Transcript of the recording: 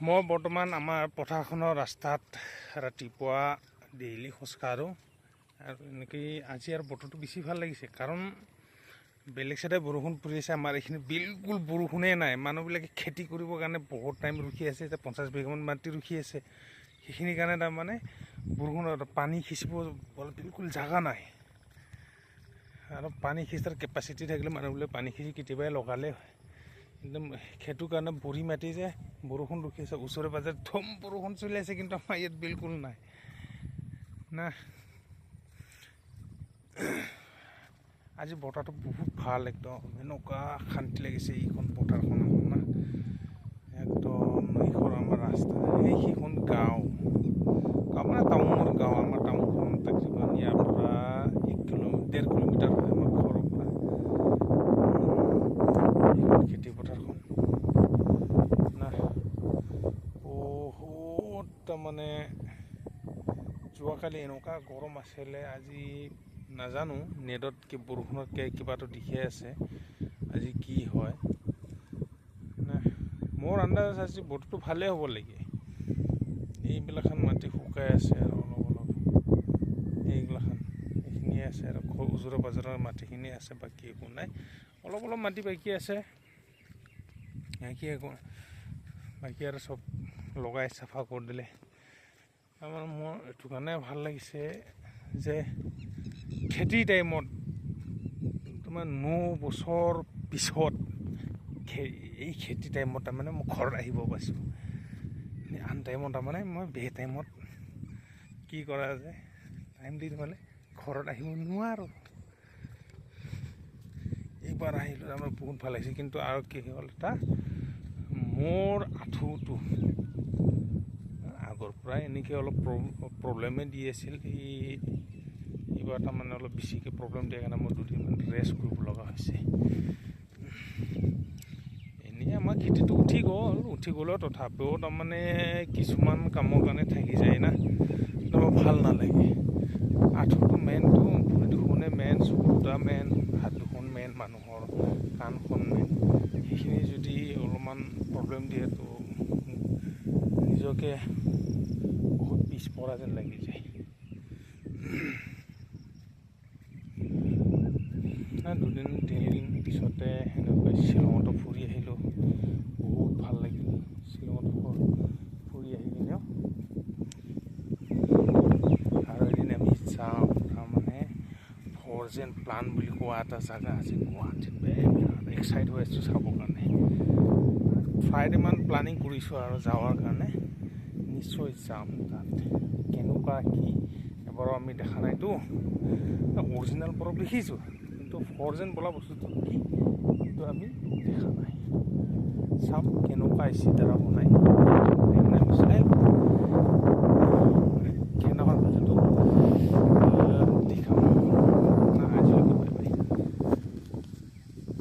মই বৰ্তমান আমাৰ পথাৰখনৰ ৰাস্তাত ৰাতিপুৱা ডেইলি খোজকাঢ়োঁ আৰু এনেকৈ আজি আৰু বতৰটো বেছি ভাল লাগিছে কাৰণ বেলেগ চাইডে বৰষুণ পৰি আছে, আমাৰ এইখিনি বিলকুল বৰষুণেই নাই। মানুহবিলাকে খেতি কৰিবৰ কাৰণে বহুত টাইম ৰখি আছে, এতিয়া 50 বিঘামান মাটি ৰখি আছে। সেইখিনিৰ কাৰণে তাৰমানে বৰষুণৰ পানী সিঁচিব বিলকুল জাগা নাই আৰু পানী সিঁচাৰ কেপাচিটি থাকিলে মানুহবিলাকে পানী সিঁচি কেতিয়াবাই লগালে হয়। একদম সেইটো কাৰণে বৰি মাটি যে বৰষুণ ৰখি আছে, ওচৰে পাজৰে ধুম বৰষুণ চলি আছে, কিন্তু আমাৰ ইয়াত বিলকুল নাই না। আজি বতৰটো বহুত ভাল, একদম এনেকুৱা শান্তি লাগিছে। এইখন পথাৰখন না একদম এইখন আমাৰ ৰাস্তা, সেইখন গাঁও মানে টাউনৰ গাঁও। আমাৰ টাউনখন তাকৰিবান ইয়াৰ পৰা 1-1.5 কিলোমিটাৰ হয় আমাৰ ঘৰৰ পৰা। এইখন খেতি পথাৰখন না বহুত তাৰমানে যোৱাকালি এনেকুৱা গৰম আছিলে, আজি নাজানো নেটত বৰষুণতকৈ কিবাটো দেখাই আছে, আজি কি হয় না। মোৰ আন্দাজ আজি বতৰটো ভালেই হ'ব লাগে। এইবিলাখান মাটি শুকাই আছে আৰু অলপ এইখিনিয়ে আছে আৰু ওচৰে পাজৰৰ মাটিখিনি আছে, বাকী একো নাই। অলপ মাটি বাকী আছে, বাকী আৰু চব লগাই চাফা কৰি দিলে। তাৰমানে মোৰ এইটো কাৰণে ভাল লাগিছে যে খেতিৰ টাইমত তোমাৰ 9 বছৰ পিছত এই খেতি টাইমত তাৰমানে মই ঘৰত আহিব পাইছোঁ। আন টাইমত তাৰমানে মই টাইমত কি কৰা যায়, টাইম দি মানে ঘৰত আহিব নোৱাৰোঁ। এইবাৰ আহিলোঁ তাৰমানে বহুত ভাল লাগিছে। কিন্তু আৰু কি হ'ল, এটা মোৰ আঁঠুটো আগৰ পৰাই এনেকৈ অলপ প্ৰব্লেমে দি আছিল। এইবাৰ তাৰমানে অলপ বেছিকৈ প্ৰব্লেম দিয়াৰ কাৰণে মই 2 দিনমান ৰেষ্ট কৰিব লগা হৈছে। এনেই আমাৰ খেতিটো উঠি গ'লেও তথাপিও তাৰমানে কিছুমান কামৰ কাৰণে থাকি যায় না, ভাল নালাগে। আঁঠুটো মেইনটো, ভৰি দুখনে মেইন, চকু দুটা মেইন, হাত দুখন মেইন, মানুহৰ কাণখন মেইন। সেইখিনি যদি অলপমান প্ৰব্লেম দিয়ে তো নিজকে বহুত পিছপৰা যেন লাগি যায়। 2-3 দিন পিছতে সেনেকৈ শ্বিলঙতো ফুৰি আহিলোঁ, বহুত ভাল লাগিল। শ্বিলঙত ফুৰি আহি কিনেও আৰু এদিন আমি যাওঁ, তাৰমানে ফৰজেন প্লান বুলি কোৱা এটা জেগা আছে গুৱাহাটীত। বিৰাট এক্সাইট হৈ আছোঁ চাবৰ কাৰণে। ফ্ৰাইডেমান প্লানিং কৰিছোঁ আৰু যাৱাৰ কাৰণে। নিশ্চয় যাম তাত। কেনেকুৱা কি এবাৰো আমি দেখা নাইতো। অৰিজিনেল বৰফ দেখিছোঁ, কিন্তু ফৰজেন বোলা বস্তুটো কি সেইটো আমি দেখা নাই। চাম কেনেকুৱা চিধাৰা বনাই।